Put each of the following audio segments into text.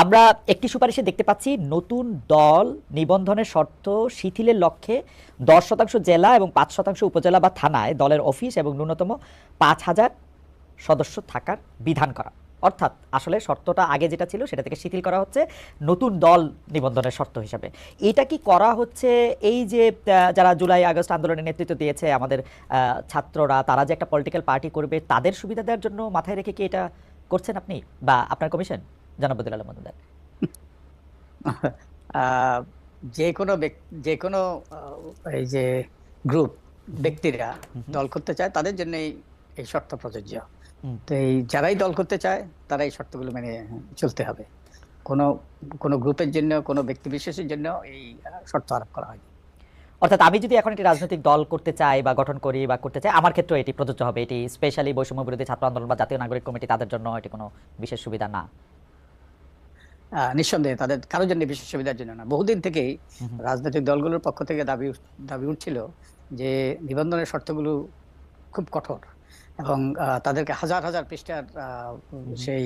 আমরা একটি সুপারিশে দেখতে পাচ্ছি নতুন দল নিবন্ধনের শর্ত শিথিলের লক্ষ্যে 10% জেলা এবং 5% উপজেলা বা থানায় দলের অফিস এবং ন্যূনতম 5,000 সদস্য থাকার বিধান করা। অর্থাৎ আসলে শর্তটা আগে যেটা ছিল সেটা থেকে শিথিল করা হচ্ছে নতুন দল নিবন্ধনের শর্ত হিসাবে। এটা কি করা হচ্ছে এই যে যারা জুলাই আগস্ট আন্দোলনের নেতৃত্ব দিয়েছে আমাদের ছাত্ররা, তারা যে একটা পলিটিক্যাল পার্টি করবে তাদের সুবিধা দেওয়ার জন্য মাথায় রেখে কি এটা করছেন আপনি বা আপনার কমিশন, জনাব বদিউল আলম মজুমদার? আহ, যে কোনো এই যে গ্রুপ ব্যক্তিরা দল করতে চায় তাদের জন্য এই শর্ত প্রযোজ্য। তো এই যারাই দল করতে চায় তারা এই শর্তগুলো মেনে চলতে হবে। কোনো কোনো গ্রুপের জন্য, কোনো ব্যক্তি বিশেষের জন্য এই শর্ত আরোপ করা হয়নি। অর্থাৎ আমি যদি এখন একটি রাজনৈতিক দল করতে চাই বা গঠন করি বা করতে চাই, আমার ক্ষেত্রে এটি প্রযোজ্য হবে? এটি স্পেশালি বৈষম্য বিরোধী ছাত্র আন্দোলন বা জাতীয় নাগরিক কমিটি তাদের জন্য এটি কোনো বিশেষ সুবিধা না? নিঃসন্দেহে তাদের কারোর জন্য বিশেষ সুবিধার জন্য না। বহুদিন থেকেই রাজনৈতিক দলগুলোর পক্ষ থেকে দাবি উঠছিল যে নিবন্ধনের শর্তগুলো খুব কঠোর এবং তাদেরকে হাজার হাজার পৃষ্ঠার সেই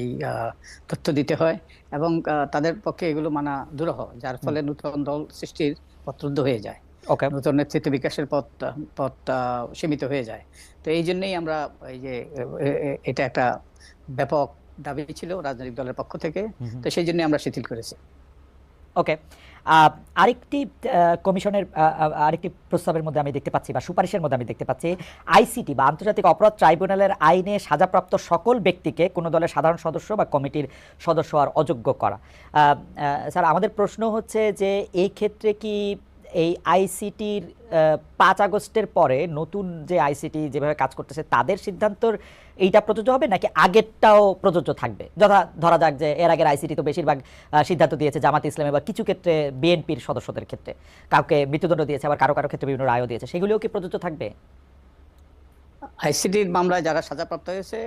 তথ্য দিতে হয় এবং তাদের পক্ষে এগুলো মানা দুরূহ, যার ফলে নতুন দল সৃষ্টির পথ রুদ্ধ হয়ে যায়, নতুন নেতৃত্ব বিকাশের পথ সীমিত হয়ে যায়। তো এই জন্যই আমরা এই যে এটা একটা ব্যাপক দাবি ছিল রাজনৈতিক দলের পক্ষ থেকে, তো সেই জন্য আমরা শিথিল করেছি। ওকে, আরেকটি কমিশনের আরেকটি প্রস্তাবের মধ্যে আমি দেখতে পাচ্ছি বা সুপারিশের মধ্যে আমি দেখতে পাচ্ছি আইসিটি বা আন্তর্জাতিক অপরাধ ট্রাইব্যুনালের আইনে সাজাপ্রাপ্ত সকল ব্যক্তিকে কোনো দলের সাধারণ সদস্য বা কমিটির সদস্য আর অযোগ্য করা। স্যার, আমাদের প্রশ্ন হচ্ছে যে এই ক্ষেত্রে কি এই আইসিটির 5 আগস্টের পরে নতুন যে আইসিটি যেভাবে কাজ করতেছে তাদের সিদ্ধান্তর এইটা প্রযোজ্য হবে নাকি আগেরটাও প্রযোজ্য থাকবে? ধরা যাক যে এর আগের আইসিটি তো বেশিরভাগ সিদ্ধান্ত দিয়েছে জামাত ইসলামে বা কিছু ক্ষেত্রে বিএনপির সদস্যদের ক্ষেত্রে, কাউকে মৃত্যুদণ্ড দিয়েছে, আবার কারো কারো ক্ষেত্রে বিভিন্ন রায়ও দিয়েছে, সেগুলিও কি প্রযোজ্য থাকবে? আইসিটির মামলায় যারা সাজাপ্রাপ্ত হয়েছে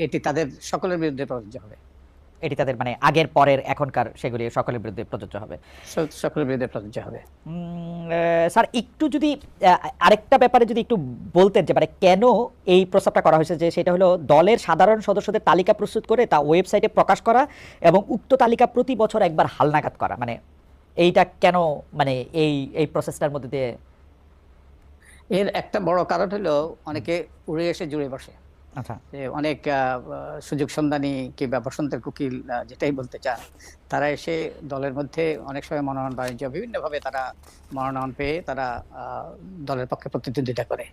এটি তাদের সকলের বিরুদ্ধে প্রযোজ্য হবে। এটি তাদের মানে আগের পরের এখনকার সেগুলি সকলের বিরুদ্ধে প্রযোজ্য হবে? সকলের বিরুদ্ধে প্রযোজ্য হবে। স্যার, একটু যদি আরেকটা ব্যাপারে যদি একটু বলতেন যে মানে কেন এই প্রস্তাবটা করা হয়েছে, যে সেটা হলো দলের সাধারণ সদস্যদের তালিকা প্রস্তুত করে তা ওয়েবসাইটে প্রকাশ করা এবং উক্ত তালিকা প্রতি বছর একবার হালনাগাদ করা, মানে এইটা কেন, মানে এই প্রসেসটার মধ্যে দিয়ে? এর একটা বড় কারণ হলো অনেকে উড়ে এসে জুড়ে বসে। আচ্ছা, অনেক সুযোগ সন্ধানী কিংবা বসন্তের কুকিল যেটাই বলতে চান, তারা এসে দলের মধ্যে অনেক সময় মনোনয়ন বাণিজ্য বিভিন্নভাবে তারা মনোনয়ন পেয়ে তারা দলের পক্ষে প্রতিদ্বন্দ্বিতা করে।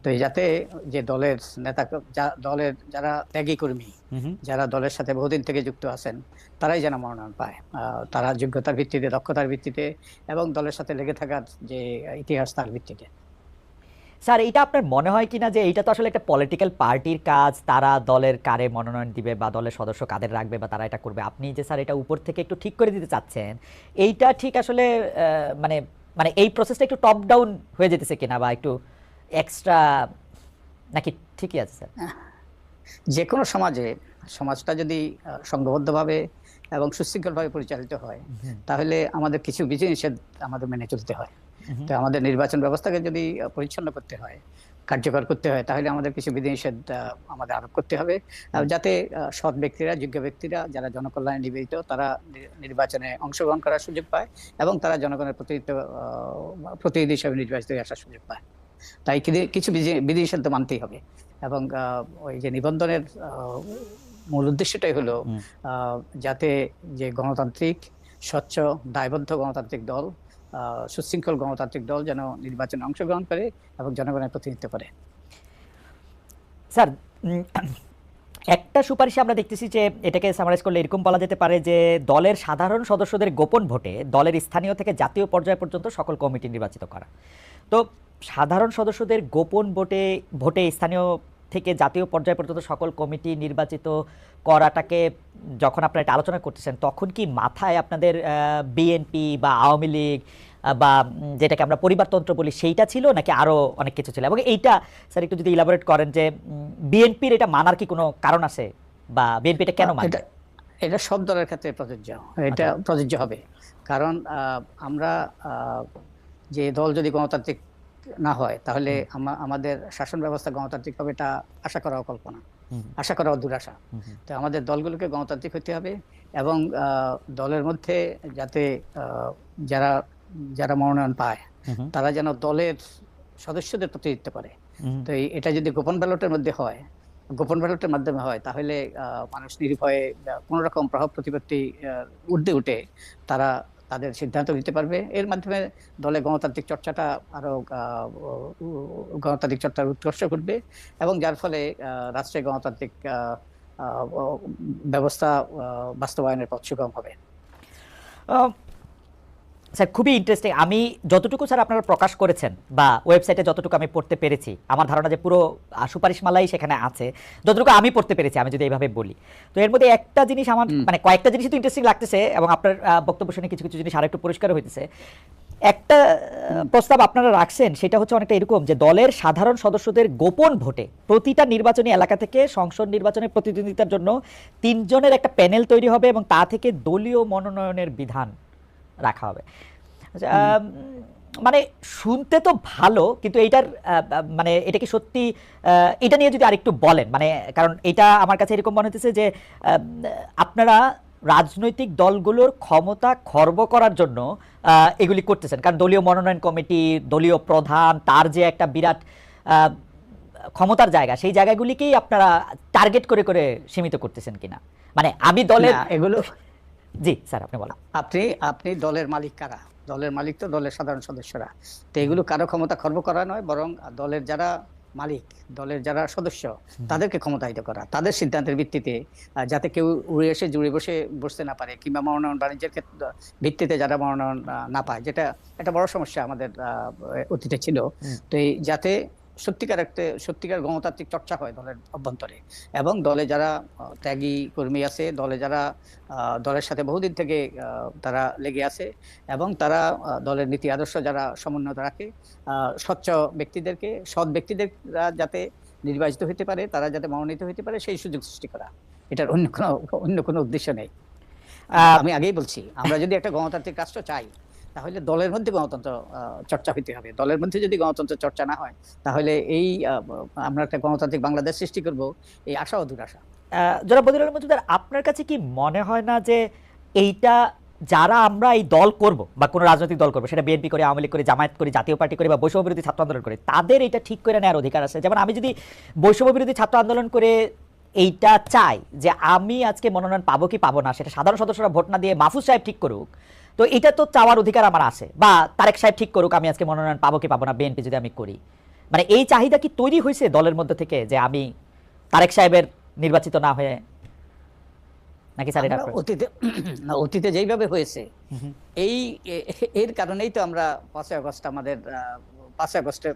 তো যাতে যে দলের নেতা, দলের যারা ত্যাগী কর্মী, যারা দলের সাথে বহুদিন থেকে যুক্ত আছেন, তারাই যেন মনোনয়ন পায়, তারা যোগ্যতার ভিত্তিতে, দক্ষতার ভিত্তিতে এবং দলের সাথে লেগে থাকার যে ইতিহাস তার ভিত্তিতে। স্যার, এটা আপনার মনে হয় কিনা যে এইটা তো আসলে একটা পলিটিক্যাল পার্টির কাজ, তারা দলের কারে মনোনয়ন দিবে বা দলের সদস্য কাদের রাখবে বা তারা এটা করবে, আপনি যে স্যার এটা উপর থেকে একটু ঠিক করে দিতে চাচ্ছেন, এইটা ঠিক আসলে মানে মানে এই প্রসেসটা একটু টপ ডাউন হয়ে যেতেছে কিনা বা একটু এক্সট্রা, নাকি ঠিকই আছে স্যার? যে কোনো সমাজটা যদি সংঘবদ্ধভাবে এবং সুশৃঙ্খলভাবে পরিচালিত হয় তাহলে আমাদের কিছু বিধিনিষেধ আমাদের মেনে চলতে হয়। তো আমাদের নির্বাচন ব্যবস্থাকে যদি পরিচ্ছন্ন করতে হয়, কার্যকর করতে হয়, তাহলে আমাদের কিছু বিধিনিষেধ আমাদের আরোপ করতে হবে, যাতে সৎ ব্যক্তিরা, যোগ্য ব্যক্তিরা যারা জনকল্যাণে নিবেদিত তারা নির্বাচনে অংশগ্রহণ করার সুযোগ পায় এবং তারা জনগণের প্রতিনিধি হিসেবে নির্বাচিত হয়ে আসার সুযোগ পায়। তাই কিছু বিধিনিষেধ মানতেই হবে। এবং ওই যে নিবন্ধনের মূল উদ্দেশ্যটাই হলো যাতে যে গণতান্ত্রিক, স্বচ্ছ, দায়বদ্ধ গণতান্ত্রিক দল, সুশৃঙ্খল গণতান্ত্রিক দল যেন নির্বাচনে অংশগ্রহণ করে এবং জনগণের প্রতিনিধিত্ব করে। স্যার, একটা সুপারিশে আমরা দেখতেছি যে এটাকে সামারাইজ করলে এরকম বলা যেতে পারে যে দলের সাধারণ সদস্যদের গোপন ভোটে দলের স্থানীয় থেকে জাতীয় পর্যায় পর্যন্ত সকল কমিটি নির্বাচিত করা। তো সাধারণ সদস্যদের গোপন ভোটে স্থানীয় থেকে জাতীয় পর্যায় পর্যন্ত সকল কমিটি নির্বাচিত করাটাকে যখন আপনারা এটা আলোচনা করতেছেন, তখন কি মাথায় আপনাদের বিএনপি বা আওয়ামী লীগ বা যেটাকে আমরা পরিবারতন্ত্র বলি সেইটা ছিল, নাকি আরো অনেক কিছু ছিল? এবং এইটা স্যার একটু যদি ইলাবোরেট করেন যে বিএনপির এটা মানার কি কোনো কারণ আছে বা বিএনপি এটা কেন মানে? এটা সব দলের ক্ষেত্রে প্রযোজ্য, এটা প্রযোজ্য হবে। কারণ আমরা যে দল যদি গণতান্ত্রিক না হয় তাহলে আমাদের শাসন ব্যবস্থা গণতান্ত্রিক হবে এটা আশা করাও কল্পনা। আশা করা দুরাশা। তো আমাদের দলগুলোকে গণতান্ত্রিক হতে হবে এবং দলের মধ্যে যাতে যারা যারা মনোনয়ন পায় তারা যেন দলের সদস্যদের প্রতিনিধিত্ব করে। তো এটা যদি গোপন ব্যালটের মধ্যে হয়, গোপন ব্যালটের মাধ্যমে হয়, তাহলে মানুষ নির্ভয়ে কোনো রকম প্রভাব প্রতিপত্তি ঊর্ধ্বে উঠে তারা তাদের সিদ্ধান্ত নিতে পারবে। এর মাধ্যমে দলে গণতান্ত্রিক চর্চাটা আরো গণতান্ত্রিক চর্চার উৎকর্ষ ঘটবে এবং যার ফলে রাষ্ট্রে গণতান্ত্রিক ব্যবস্থা বাস্তবায়নের পথ সুগম হবে। স্যার খুবই ইন্টারেস্টিং। আমি যতটুকু স্যার আপনারা প্রকাশ করেছেন বা ওয়েবসাইটে যতটুকু আমি পড়তে পেরেছি, আমার ধারণা যে পুরো সুপারিশমালাই সেখানে আছে, যতটুকু আমি পড়তে পেরেছি, আমি যদি এইভাবে বলি, তো এর মধ্যে একটা জিনিস আমার মানে কয়েকটা জিনিসই তো ইন্টারেস্টিং লাগতেছে এবং আপনার বক্তব্য শুনে কিছু কিছু জিনিস আরেকটু পরিষ্কার হইতেছে। একটা প্রস্তাব আপনারা রাখছেন, সেটা হচ্ছে অনেকটা এরকম যে দলের সাধারণ সদস্যদের গোপন ভোটে প্রতিটা নির্বাচনী এলাকা থেকে সংসদ নির্বাচনের প্রতিদ্বন্দ্বিতার জন্য 3 জনের একটা প্যানেল তৈরি হবে এবং তা থেকে দলীয় মনোনয়নের বিধান রাখা হবে। মানে শুনতে তো ভালো, কিন্তু এইটার মানে এটা কি সত্যি, এটা নিয়ে যদি আরেকটু বলেন, মানে কারণ এটা আমার কাছে এরকম মনে হচ্ছে যে আপনারা রাজনৈতিক দলগুলোর ক্ষমতা খর্ব করার জন্য এগুলি করতেছেন, কারণ দলীয় মনোনয়ন কমিটি, দলীয় প্রধান, তার যে একটা বিরাট ক্ষমতার জায়গা, সেই জায়গাগুলিকেই আপনারা টার্গেট করে করে সীমিত করতেছেন কিনা। মানে আমি দলের এগুলো, জি স্যার আপনি বলেন। আপনি দলের মালিক কারা? দলের মালিক তো দলের সাধারণ সদস্যরা। তো এগুলো কারো ক্ষমতা খর্ব করা নয়, বরং দলের যারা মালিক, দলের যারা সদস্য, তাদেরকে ক্ষমতায়িত করা, তাদের সিদ্ধান্তের ভিত্তিতে, যাতে কেউ উড়ে এসে জুড়ে বসতে না পারে, কিংবা মনোনয়ন বাণিজ্যের ভিত্তিতে যারা মনোনয়ন না পায়, যেটা একটা বড় সমস্যা আমাদের অতীতে ছিল। তো এই যাতে সত্যিকার গণতান্ত্রিক চর্চা হয় দলের অভ্যন্তরে, এবং দলে যারা ত্যাগী কর্মী আছে, দলে যারা দলের সাথে বহুদিন থেকে তারা লেগে আছে এবং তারা দলের নীতি আদর্শ যারা সমুন্নত রাখে, স্বচ্ছ ব্যক্তিদেরকে, সৎ ব্যক্তিদেররা যাতে নির্বাচিত হতে পারে, তারা যাতে মনোনীত হতে পারে, সেই সুযোগ সৃষ্টি করা। এটার অন্য কোনো উদ্দেশ্য নেই। আমি আগেই বলছি, আমরা যদি একটা গণতান্ত্রিক রাষ্ট্র চাই, তাহলে দলের মধ্যে গণতন্ত্র চর্চা হইতে হবে। দলের মধ্যে যদি গণতন্ত্র চর্চা না হয়, তাহলে এই আমরা একটা গণতান্ত্রিক বাংলাদেশ সৃষ্টি করব, এই আশা ও দুরাশা। জনাব বদিউল আলম মজুমদার, আপনার কাছে কি মনে হয় না যে এইটা যারা আমরা এই দল করব বা কোনো রাজনৈতিক দল করবো, সেটা বিএনপি করে, আওয়ামী লীগ করে, জামায়াত করে, জাতীয় পার্টি করে বা বৈষম্য বিরোধী ছাত্র আন্দোলন করে, তাদের এটা ঠিক করে নেওয়ার অধিকার আছে? যেমন আমি যদি বৈষম্য বিরোধী ছাত্র আন্দোলন করে এইটা চাই যে আমি আজকে মনোনয়ন পাবো কি পাবো না, সেটা সাধারণ সদস্যরা ভোট না দিয়ে মাহফুজ সাহেব ঠিক করুক, তো এটা তো চাওয়ার অধিকার আমার আছে, বা তারেক সাহেব ঠিক করুক আমি আজকে মনোনয়ন পাবো কি পাবো না, বিএনপি যদি আমি করি। মানে এই চাহিদা কি তৈরি হয়েছে দলের মধ্যে থেকে যে আমি তারেক সাহেবের নির্বাচিত না হয়ে, নাকি স্যার এটা অতীতে যেইভাবে হয়েছে, এর কারণেই তো আমরা 5ই আগস্ট, আমাদের 5ই আগস্টের